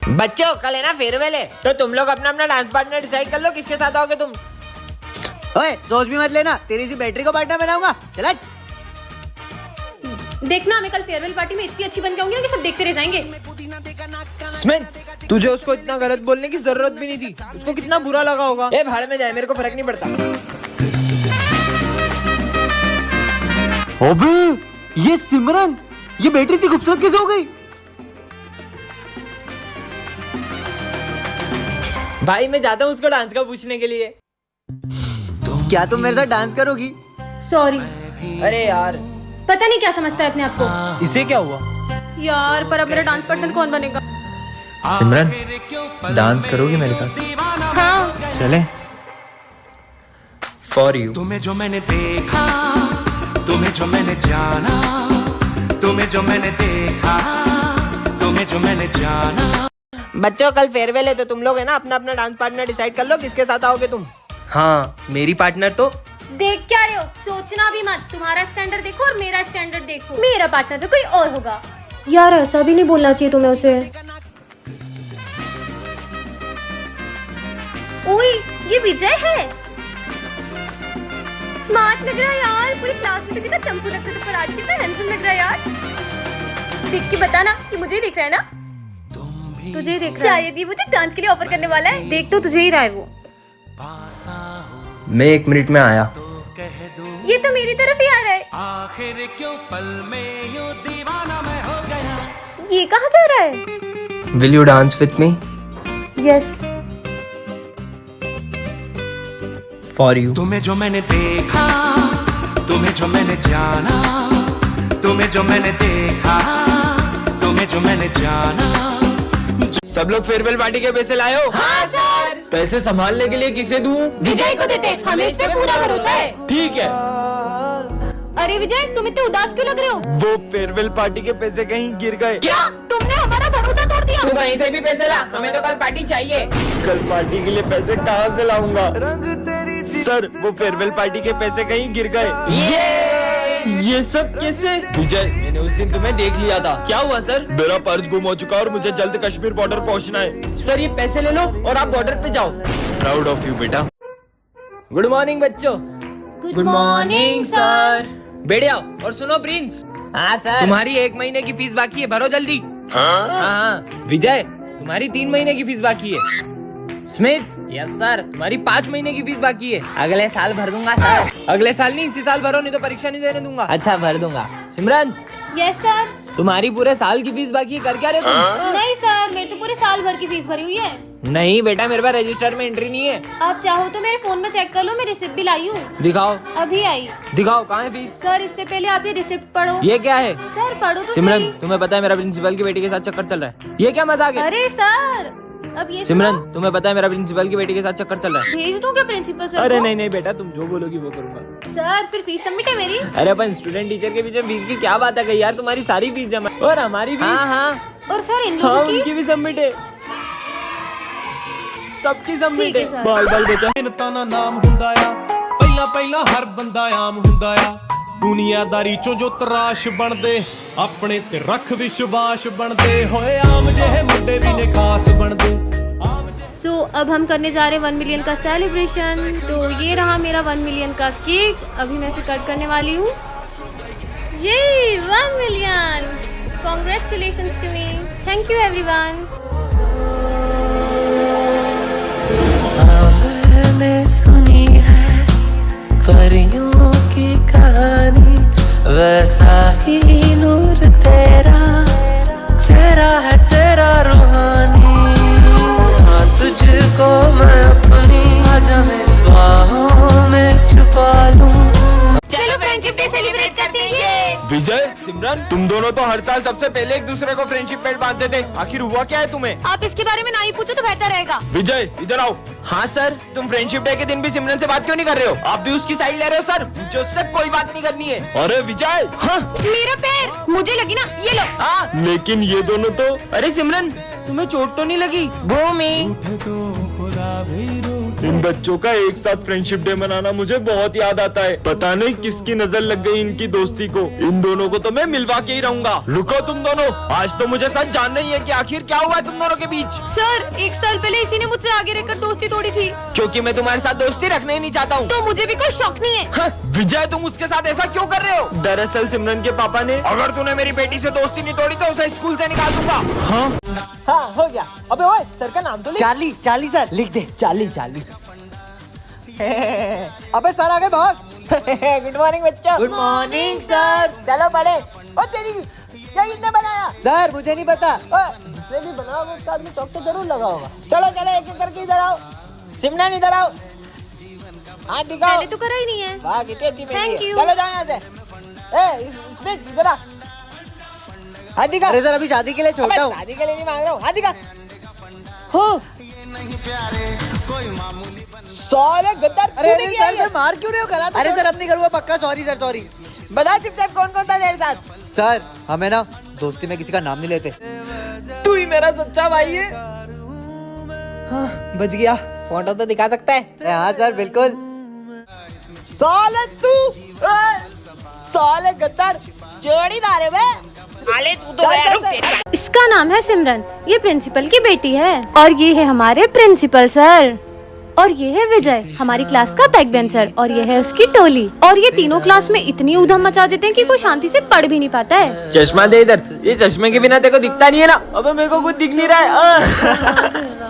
बच्चों कल है ना फेयरवेल है, तो तुम लोग अपना अपना डांस पार्टनर डिसाइड कर लो किसके साथ आओगे तुम। ओए सोच भी मत लेना, तेरी सी बैटरी को पार्टनर बनाऊंगा। चल देखना मैं कल फेयरवेल पार्टी में इतनी अच्छी बन के आऊंगी ना कि सब देखते रह जाएंगे। स्मिथ, तुझे उसको इतना गलत बोलने की जरूरत भी नहीं थी। उसको कितना बुरा लगा होगा। ए भाड़ में जाए, मेरे को फर्क नहीं पड़ता। अबे ये सिमरन, ये बैटरी इतनी खूबसूरत कैसे हो गई? भाई मैं जाता हूँ उसको डांस का पूछने के लिए। क्या तुम मेरे साथ डांस करोगी? सॉरी, अरे यार पता नहीं क्या समझता है अपने आप को। इसे क्या हुआ? यार पर अब मेरा डांस पार्टनर कौन बनेगा? सिमरन, डांस करोगी मेरे साथ? हाँ चले। For you. तुम्हें जो मैंने देखा, तुम्हें जो मैंने जाना, तुम्हें जो मैंने देखा, तुम्हें जो मैंने जाना। बच्चों कल फेयरवेल है, तो तुम लोग है ना अपना अपना डांस पार्टनर डिसाइड कर लो किसके साथ आओगे तुम। हाँ, मेरी पार्टनर तो देख क्या रहे हो, सोचना भी मत। तुम्हारा स्टैंडर्ड देखो और मेरा स्टैंडर्ड देखो। मेरा पार्टनर तो कोई और होगा। यार ऐसा भी नहीं बोलना चाहिए तुम्हें उसे। ओए ये विजय है। स्मार्ट लग रहा है यार, पूरी क्लास में तो कितना चंपू लगता था, पर आज कितना हैंडसम लग रहा है यार। देख के बताना कि मुझे ही दिख रहा है ना? तुझे ही दिख रहा है। शायद ये मुझे डांस के लिए ऑफर करने वाला है। देख तो तुझे ही रहा है वो। मैं 1 मिनट में आया। ये तो मेरी तरफ ही आ रहा है। आखिर क्यों पल में यूं दीवाना मैं हो गया। ये कहाँ जा रहा है? Will you dance with me? Yes. For you. तुम्हें जो मैंने देखा, तुम्हें जो मैंने जाना, तुम्हें जो मैंने देखा, तुम्हें जो मैंने जाना। सब लोग फेयरवेल पार्टी के पैसे लाए हो? हाँ सर। पैसे संभालने के लिए किसे दूं? विजय को देते, हमें इस पे पूरा भरोसा है। ठीक है। अरे विजय तुम इतने उदास क्यों लग रहे हो? वो फेयरवेल पार्टी के पैसे कहीं गिर गए। क्या तुमने हमारा भरोसा तोड़ दिया? तू कहीं से भी पैसे ला, हमें तो कल पार्टी चाहिए। कल पार्टी के लिए पैसे कहाँ से लाऊंगा? सर वो फेयरवेल पार्टी के पैसे कहीं गिर गए। ये सब कैसे? विजय, मैंने उस दिन तुम्हें देख लिया था। क्या हुआ सर? मेरा पर्स गुम हो चुका और मुझे जल्द कश्मीर बॉर्डर पहुंचना है। सर ये पैसे ले लो और आप बॉर्डर पे जाओ। प्राउड ऑफ यू बेटा। गुड मॉर्निंग बच्चों। Good morning sir. बैठ जाओ और सुनो प्रिंस। हाँ सर। तुम्हारी 1 महीने की फीस बाकी है, भरो जल्दी। हाँ। विजय, तुम्हारी 3 महीने की फीस बाकी है। स्मिथ, यस सर, तुम्हारी 5 महीने की फीस बाकी है। अगले साल भर दूंगा सर। अगले साल नहीं, इसी साल भरो, नहीं तो परीक्षा नहीं देने दूंगा। अच्छा भर दूंगा। सिमरन, यस सर। तुम्हारी पूरे साल की फीस बाकी है, कर क्या रहे तुम? नहीं सर, मेरे तो पूरे साल भर की फीस भरी हुई है। नहीं बेटा, मेरे पास रजिस्टर में एंट्री नहीं है। आप चाहो तो मेरे फोन में चेक कर लो, मैं रिसिप्ट भी लाई हूँ। दिखाओ। अभी आई। दिखाओ, कहाँ है फीस? सर इससे पहले आप ये रिसिप्ट पढ़ो। ये क्या है? सर पढ़ो तो सिमरन, सही। तुम्हें पता है मेरा प्रिंसिपल की बेटी के साथ चक्कर चल रहा है। ये क्या मजाक है? अरे सर अब ये सिमरन, सुनो। तुम्हें पता है मेरा प्रिंसिपल की बेटी के साथ चक्कर चल रहा है। भेज दूं क्या प्रिंसिपल सर अरे को? नहीं नहीं बेटा, तुम जो बोलोगी वो करूंगा। सर फिर फीस सबमिट है मेरी। अरे अपन स्टूडेंट टीचर के बीच में फीस की क्या बात है यार? तुम्हारी सारी फीस जमा और हमारी फीस। हाँ हाँ और सर इन हाँ, लोगों की उनकी भी सबमिट है, सबकी सबमिट ठीक है है। सर। बाल बाल बचा। ਮਿਹਨਤਾਂ ਦਾ ਨਾਮ ਹੁੰਦਾ ਆ, ਪਹਿਲਾਂ ਪਹਿਲਾਂ ਹਰ ਬੰਦਾ ਆਮ ਹੁੰਦਾ ਆ। ਦੁਨੀਆਦਾਰੀ ਚੋਂ ਜੋ ਤਰਾਸ਼ ਬਣਦੇ, ਆਪਣੇ ਤੇ ਰੱਖ ਵਿਸ਼ਵਾਸ ਬਣਦੇ ਹੋਏ। ਆਮ ਜਿਹੇ ਮੁੰਡੇ ਵੀ ਨੇ ਖਾਸ ਬਣਦੇ। सो अब हम करने जा रहे हैं 1 मिलियन का सेलिब्रेशन। तो ये रहा मेरा 1 मिलियन का केक। अभी मैं इसे कट करने वाली हूँ। ये 1 million. Congratulations to me. Thank you everyone. मैंने सुनी है परियों की कहानी, वैसा ही नूर तेरा, चेहरा है तेरा रूहानी। हाँ तुझको मैं अपनी आजा मेरी बाहों में छुपा लूं। चलो फ्रेंडशिप डे सेलिब्रेट करते हैं। विजय, सिमरन, तुम दोनों तो हर साल सबसे पहले एक दूसरे को फ्रेंडशिप बैंड बांधते थे। आखिर हुआ क्या है तुम्हें? आप इसके बारे में ना ही पूछो तो बेहतर रहेगा। विजय इधर आओ। हाँ सर, तुम फ्रेंडशिप डे के दिन भी सिमरन से बात क्यों नहीं कर रहे हो? आप भी उसकी साइड ले रहे हो? सर मुझे उससे कोई बात नहीं करनी है। अरे विजय। हाँ मेरा पैर मुझे लगी ना, ये लो। हाँ, लेकिन ये दोनों तो। अरे सिमरन, तुम्हें चोट तो नहीं लगी? भूमि तो खुदा भी रो इन बच्चों का एक साथ फ्रेंडशिप डे मनाना मुझे बहुत याद आता है। पता नहीं किसकी नजर लग गई इनकी दोस्ती को। इन दोनों को तो मैं मिलवा के ही रहूंगा। रुको तुम दोनों, आज तो मुझे सच जानना ही है कि आखिर क्या हुआ है तुम दोनों के बीच। सर 1 साल पहले इसी ने मुझसे आगे रहकर दोस्ती तोड़ी थी। क्योंकि मैं तुम्हारे साथ दोस्ती रखना ही नहीं चाहता हूँ। तो मुझे भी कोई शौक नहीं है। हाँ, विजय तुम उसके साथ ऐसा क्यों कर रहे हो? दरअसल सिमरन के पापा ने, अगर तूने मेरी बेटी से दोस्ती नहीं तोड़ी तो उसे स्कूल से निकाल दूंगा। हाँ हाँ हो गया। अबे ओए सर का नाम तो लिख। चार्ली, चार्ली सर लिख दे। Charlie, Charlie. अबे सर आ गए भाग। गुड मॉर्निंग बच्चों। Good morning sir. चलो पढ़े। ओ तेरी क्या इतने बनाया? सर मुझे नहीं पता। जिसने भी बनाया वो उसका आदमी चौक तो जरूर लगा होगा। चलो चलो एक एक करके इधर आओ। सिमरन इधर आओ। हाथ दिखाओ। पहले तो करा ही नहीं है। वाह कितनी अच्छी मेहंदी है। Thank you. चलो जाओ यहाँ से। इसमें इधर आ। हाथ दिखा। अरे सर अभी शादी के लिए छोटा हूँ। शादी के लिए नहीं मांग रहा हूँ। हाथ दिखा। हो साले गद्दार। अरे सर मार क्यों रहे हो? गलत। अरे सर अब नहीं करूँगा पक्का। Sorry sir sorry. बता चुपचाप कौन कौन था तेरे साथ? सर हमें ना दोस्ती में किसी का नाम नहीं लेते। तू ही मेरा सच्चा भाई है। हाँ बच गया। फोटो तो दिखा सकता है? हाँ सर बिल्कुल। साले तू साले गद्दार जोड़ीदार है बे। साले तू तो गया। रुक तेरी। इसका नाम है सिमरन, ये प्रिंसिपल की बेटी है। और ये है हमारे प्रिंसिपल सर। और ये है विजय, हमारी क्लास का बैक बेंचर। और ये है उसकी टोली। और ये तीनों क्लास में इतनी ऊधम मचा देते हैं कि कोई शांति से पढ़ भी नहीं पाता है। चश्मा दे इधर। ये चश्मे के बिना तेरे को दिखता नहीं है ना? अबे मेरे को कुछ दिख नहीं रहा है।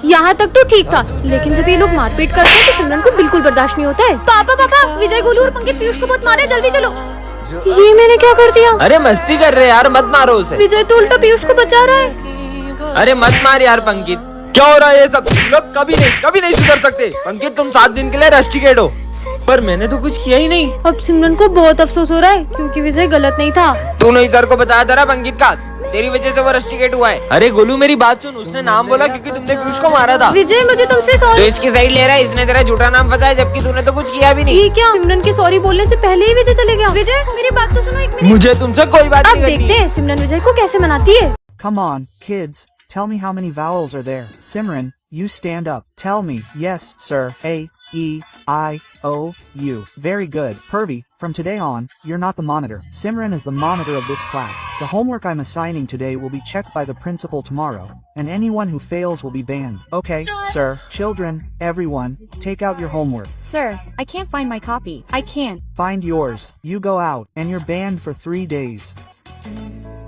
यहाँ तक तो ठीक था, लेकिन जब ये लोग मारपीट करते हैं तो सिमरन को बिल्कुल बर्दाश्त नहीं होता है। पापा पापा, विजय, गोलू और पंकित पीयूष को बहुत मारे, जल्दी चलो। ये मैंने क्या कर दिया? अरे मस्ती कर रहे यार, मत मारो उसे। विजय तो उल्टा पीयूष को बचा रहा है। अरे मत मार यार पंकित। क्या हो रहा है ये सब? तुम लोग कभी नहीं सुधर सकते। पंकित तुम 7 दिन के लिए रस्टिकेट हो। पर मैंने तो कुछ किया ही नहीं। अब सिमरन को बहुत अफसोस हो रहा है क्योंकि विजय गलत नहीं था। तूने इधर को बताया था ना पंकित का, तेरी वजह से वो रस्टिकेट हुआ है। अरे गोलू मेरी बात सुन, उसने नाम बोला क्योंकि तुमने पीयूष को मारा था। विजय मुझे तुमसे तो सॉरी। इसकी साइड ले रहा है, इसने तेरा झूठा नाम बताया जबकि तूने तो कुछ किया भी नहीं। ये क्या? सिमरन के सॉरी बोलने से पहले ही विजय चले गया। विजय मेरी बात तो सुनो एक मिनट। मुझे तुमसे कोई बात अब नहीं करनी। देखते हैं सिमरन विजय को कैसे मनाती है। Come on, kids, tell me how many vowels are there. Simran, you stand up. Tell me. Yes, sir. A, E, I, O, U. Very good. Pervy, from today on, you're not the monitor. Simran is the monitor of this class. The homework I'm assigning today will be checked by the principal tomorrow, and anyone who fails will be banned. Okay, sir. Children, everyone, take out your homework. Sir, I can't find my copy. I can't. Find yours. You go out, and you're banned for 3 days.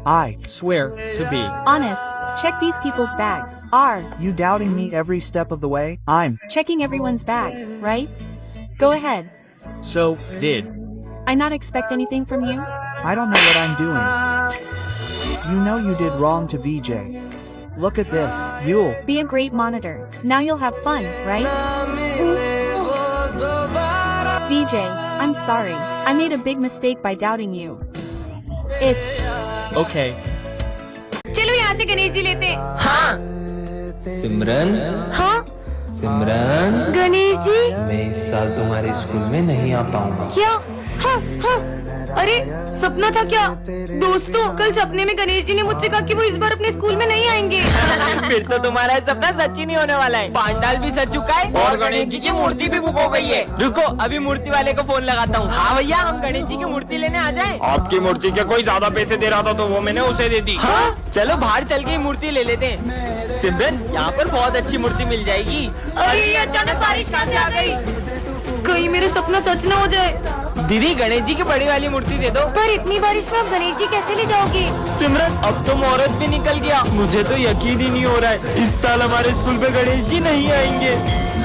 I Swear to be. Honest, check these people's bags. R, You doubting me every step of the way? I'm checking everyone's bags, right? Go ahead. So did. I not expect anything from you? I don't know what I'm doing. You know you did wrong to VJ. Look at this. You'll Be a great monitor. Now you'll have fun, right? VJ, I'm sorry. I made a big mistake by doubting you. It's Okay. चलो यहाँ से गणेश जी लेते। सिमरन, हाँ सिमरन, गणेश जी। मैं इस साल तुम्हारे school में नहीं आ पाऊंगा। क्या? हाँ हाँ। अरे सपना था क्या? दोस्तों कल सपने में गणेश जी ने मुझसे कहा कि वो इस बार अपने स्कूल में नहीं आएंगे। फिर तो तुम्हारा सपना सच ही नहीं होने वाला है। पांडाल भी सज चुका है और गणेश जी की मूर्ति भी बुक हो गई है। रुको अभी मूर्ति वाले को फोन लगाता हूँ। हाँ भैया, हम गणेश जी की मूर्ति लेने आ जाएं। आपकी मूर्ति के कोई ज्यादा पैसे दे रहा था तो वो मैंने उसे दे दी। हाँ? चलो बाहर चल के मूर्ति ले लेते हैं। सिमरन, यहाँ पर बहुत अच्छी मूर्ति मिल जाएगी। अरे ये अचानक बारिश कहाँ से आ गई? कहीं मेरा सपना सच ना हो जाए। दीदी गणेश जी की बड़ी वाली मूर्ति दे दो। पर इतनी बारिश में आप गणेश जी कैसे ले जाओगे? सिमरन, अब तो मुहूर्त भी निकल गया। मुझे तो यकीन ही नहीं हो रहा है इस साल हमारे स्कूल में गणेश जी नहीं आएंगे।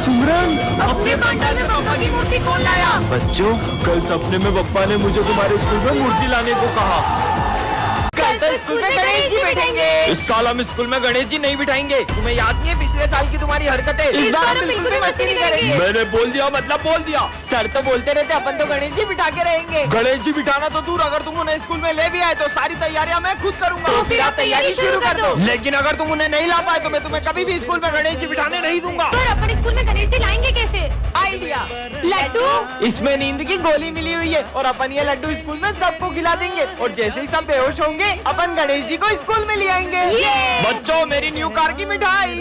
सिमरन, अपने पंडाल में पापा की मूर्ति कौन लाया? बच्चों, कल सपने में पप्पा ने मुझे तुम्हारे स्कूल में मूर्ति लाने को कहा। कल तो स्कूल में गणेश जी बैठेंगे। इस साल हम स्कूल में गणेश जी नहीं बिठाएंगे। तुम्हें याद नहीं है पिछले साल की तुम्हारी हरकतें? इस बार हम बिल्कुल भी मस्ती नहीं करेंगे। मैंने बोल दिया मतलब बोल दिया। सर तो बोलते रहते अपन तो गणेश जी बिठा के रहेंगे। गणेश जी बिठाना तो दूर, अगर तुम उन्हें स्कूल में ले भी आए तो सारी तैयारियां मैं खुद करूंगा। तो फिर आप तैयारी शुरू कर दो। लेकिन अगर तुम उन्हें नहीं ला पाए तो मैं तुम्हें कभी भी स्कूल में गणेश जी बिठाने नहीं दूंगा। पर अपन स्कूल में गणेश जी लाएंगे कैसे? आइडिया, लड्डू। इसमें नींद की गोली मिली हुई है और अपन ये लड्डू स्कूल में सबको खिला देंगे और जैसे ही सब बेहोश होंगे अपन अपन गणेश जी को स्कूल में ले आएंगे। बच्चों मेरी न्यू कार की मिठाई।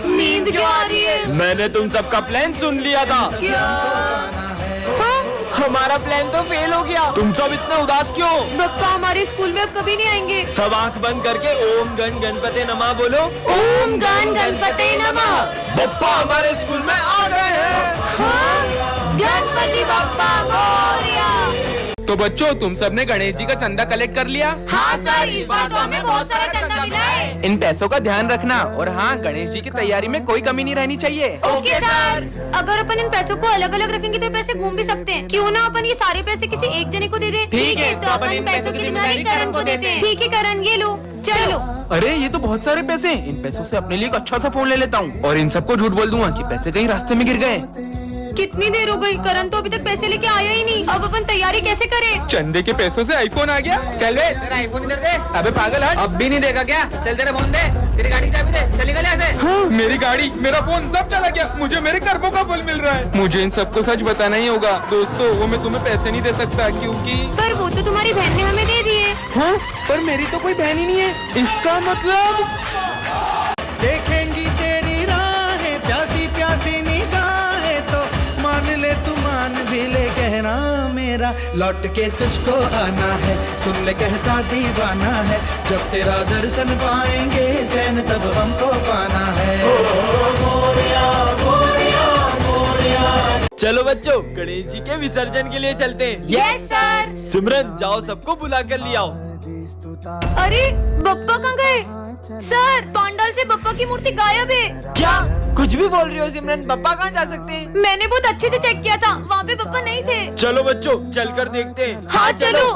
नींद क्यों आ रही है? मैंने तुम सबका प्लान सुन लिया था। हमारा प्लान तो फेल हो गया। तुम सब इतने उदास क्यों? पप्पा हमारे स्कूल में अब कभी नहीं आएंगे। सब आंख बंद करके ओम गण गणपते नमः बोलो। ओम गण गणपते नमः। बप्पा हमारे स्कूल में आ गए हैं। गणपति बप्पा मोरया। तो बच्चों तुम सबने गणेश जी का चंदा कलेक्ट कर लिया? हाँ सर, इस बार तो हमें बहुत सारा चंदा मिला है। इन पैसों का ध्यान रखना और हाँ गणेश जी की तैयारी में कोई कमी नहीं रहनी चाहिए। Okay sir. अगर अपन इन पैसों को अलग अलग रखेंगे तो पैसे घूम भी सकते हैं। क्यों ना अपन ये सारे पैसे किसी एक जने को दे दें? ठीक है, तो अपन इन पैसों की जिम्मेदारी करण को देते हैं। ठीक है करण, ये लो, चलो। अरे ये तो बहुत सारे पैसे हैं। इन पैसों से अपने लिए एक अच्छा सा फोन ले लेता हूँ और इन सबको झूठ बोल दूंगा कि पैसे कहीं रास्ते में गिर गए। कितनी देर हो गई, करण तो अभी तक पैसे लेके आया ही नहीं। अब अपन तैयारी कैसे करें? चंदे के पैसों से आईफोन आ गया। चल बे, तेरा आईफोन इधर दे। अबे पागल हट। अब भी नहीं देगा क्या? चल तेरा फोन दे, तेरी गाड़ी की चाबी दे, चल निकल यहाँ से। हाँ, मेरी गाड़ी, मेरा फोन सब चला गया। मुझे मेरे कर्मों का फल मिल रहा है। मुझे इन सबको सच बताना ही होगा। दोस्तों वो मैं तुम्हें पैसे नहीं दे सकता क्योंकि पर वो तो तुम्हारी बहन ने हमें दे दिए। हाँ पर मेरी तो कोई बहन ही नहीं है। इसका मतलब देखेंगी तेरी राहें प्यासी प्यासी निगाहें तो मान ले तू मान भी ले कहना मेरा लौट के तुझको आना है। सुन ले कहता दीवाना है जब तेरा दर्शन पाएंगे चैन तब हमको पाना है। चलो बच्चों गणेश जी के विसर्जन के लिए चलते हैं। Yes sir. सिमरन जाओ सबको बुला कर ले आओ। अरे बप्पा कहाँ गए? सर पंडाल से बप्पा की मूर्ति गायब है। क्या कुछ भी बोल रही हो सिमरन? पप्पा कहाँ जा सकते हैं? मैंने बहुत अच्छे से चेक किया था, वहाँ पे बप्पा नहीं थे। चलो बच्चों चलकर देखते हैं। हाँ चलो।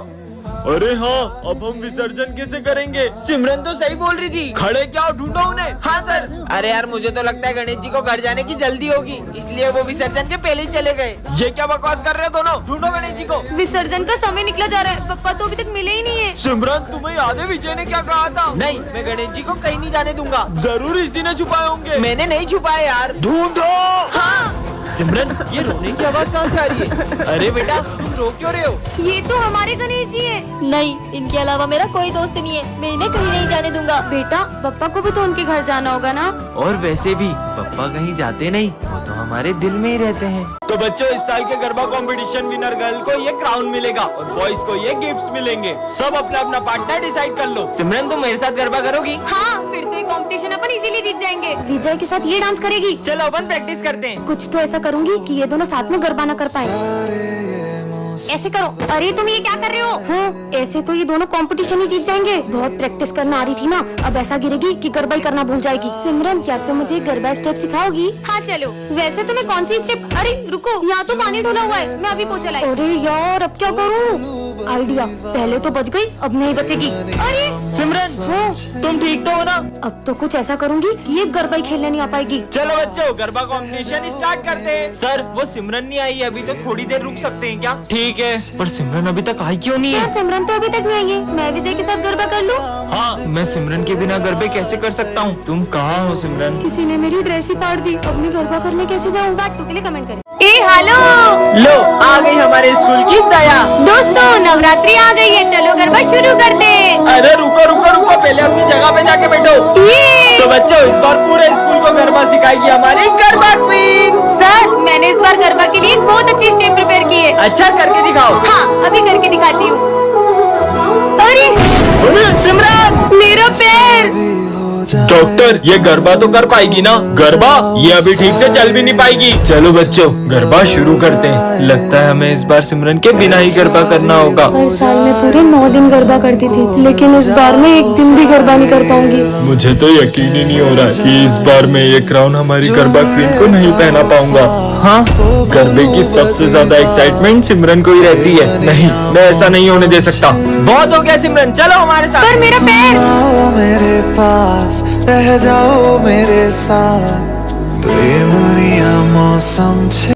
अरे हाँ अब हम विसर्जन कैसे करेंगे? सिमरन तो सही बोल रही थी। खड़े क्या ढूंढो उन्हें। हाँ सर। अरे यार मुझे तो लगता है गणेश जी को घर जाने की जल्दी होगी, इसलिए वो विसर्जन के पहले ही चले गए। ये क्या बकवास कर रहे हो दोनों? ढूंढो गणेश जी को। विसर्जन का समय निकला जा रहा है, पप्पा तो अभी तक मिले ही नहीं है। सिमरन तुम्हें याद है विजय ने क्या कहा था? नहीं, मैं गणेश जी को कहीं नहीं जाने दूंगा। जरूर इसी ने छुपाए होंगे। मैंने नहीं छुपाए यार। ढूंढो। हाँ सिमरन ये रोने की आवाज कहाँ से आ रही है? अरे बेटा तुम रो क्यों रहे हो? ये तो हमारे गणेश जी है। नहीं, इनके अलावा मेरा कोई दोस्त नहीं है। मैं इन्हें कहीं नहीं जाने दूंगा। बेटा पप्पा को भी तो उनके घर जाना होगा ना। और वैसे भी पप्पा कहीं जाते नहीं, वो तो हमारे दिल में ही रहते हैं। तो बच्चों इस साल के गरबा कंपटीशन विनर गर्ल को ये क्राउन मिलेगा और बॉयज को ये गिफ्ट्स मिलेंगे। सब अपना अपना पार्टनर डिसाइड कर लो। सिमरन तुम मेरे साथ गरबा करोगी? हाँ फिर तो ये कंपटीशन अपन इजीली जीत जाएंगे। विजय के साथ ये डांस करेगी। चलो अपन प्रैक्टिस करते हैं। कुछ तो ऐसा करूंगी कि ये दोनों साथ में गरबा न कर पाए। ऐसे करो। अरे तुम ये क्या कर रहे हो? हाँ, ऐसे तो ये दोनों कंपटीशन ही जीत जाएंगे। बहुत प्रैक्टिस करना आ रही थी ना, अब ऐसा गिरेगी कि गरबा ही करना भूल जाएगी। सिमरन क्या तुम मुझे गरबा स्टेप सिखाओगी? हाँ चलो। वैसे तुम्हें कौन सी स्टेप? अरे रुको, यहाँ तो पानी ढोला हुआ है, मैं अभी पोछा लाई। अरे यार अब क्या करूँ? आइडिया, पहले तो बच गई, अब नहीं बचेगी। अरे सिमरन हाँ, तुम ठीक तो हो ना? अब तो कुछ ऐसा करूंगी कि ये गरबा ही खेलने नहीं आ पाएगी। चलो बच्चों गरबा कंपटीशन स्टार्ट करते हैं। सर वो सिमरन नहीं आई अभी, तो थोड़ी देर रुक सकते हैं क्या? ठीक है पर सिमरन अभी तक आई क्यों नहीं क्या है? सिमरन तो अभी तक नहीं आएंगे? मैं विजय के साथ गरबा कर लूं? हाँ मैं सिमरन के बिना गरबे कैसे कर सकता हूँ? तुम कहाँ हो सिमरन? किसी ने मेरी ड्रेस ही फाड़ दी, अब मैं गरबा करने कैसे जाऊँ? पार्ट 2 के लिए कमेंट करें। ए हेलो, लो आ गई हमारे स्कूल की दया। दोस्तों नवरात्रि आ गई है, चलो गरबा शुरू करते हैं। अरे रुको रुको रुको, पहले अपनी जगह पे जाके बैठो। तो बच्चों इस बार पूरे स्कूल को गरबा सिखाएगी हमारी गरबा क्वीन। सर मैंने इस बार गरबा के लिए बहुत अच्छी स्टेप प्रिपेयर की है। अच्छा करके दिखाओ। हाँ अभी करके दिखाती हूँ। अरे सिमरन मेरा पैर। डॉक्टर ये गरबा तो कर पाएगी ना? गरबा ये अभी ठीक से चल भी नहीं पाएगी। चलो बच्चों गरबा शुरू करते हैं। लगता है हमें इस बार सिमरन के बिना ही गरबा करना होगा। हर साल मैं पूरे 9 दिन गरबा करती थी, लेकिन इस बार मैं एक दिन भी गरबा नहीं कर पाऊंगी। मुझे तो यकीन ही नहीं हो रहा कि इस बार मैं ये क्राउन हमारी गरबा क्वीन को नहीं पहना पाऊंगा। हाँ गरबे की सबसे ज्यादा एक्साइटमेंट सिमरन को ही रहती है। नहीं मैं ऐसा नहीं होने दे सकता। बहुत हो गया सिमरन, चलो हमारे साथ। पर मेरा पैर। मेरे पास रह जाओ मेरे साथ, प्रेम मौसम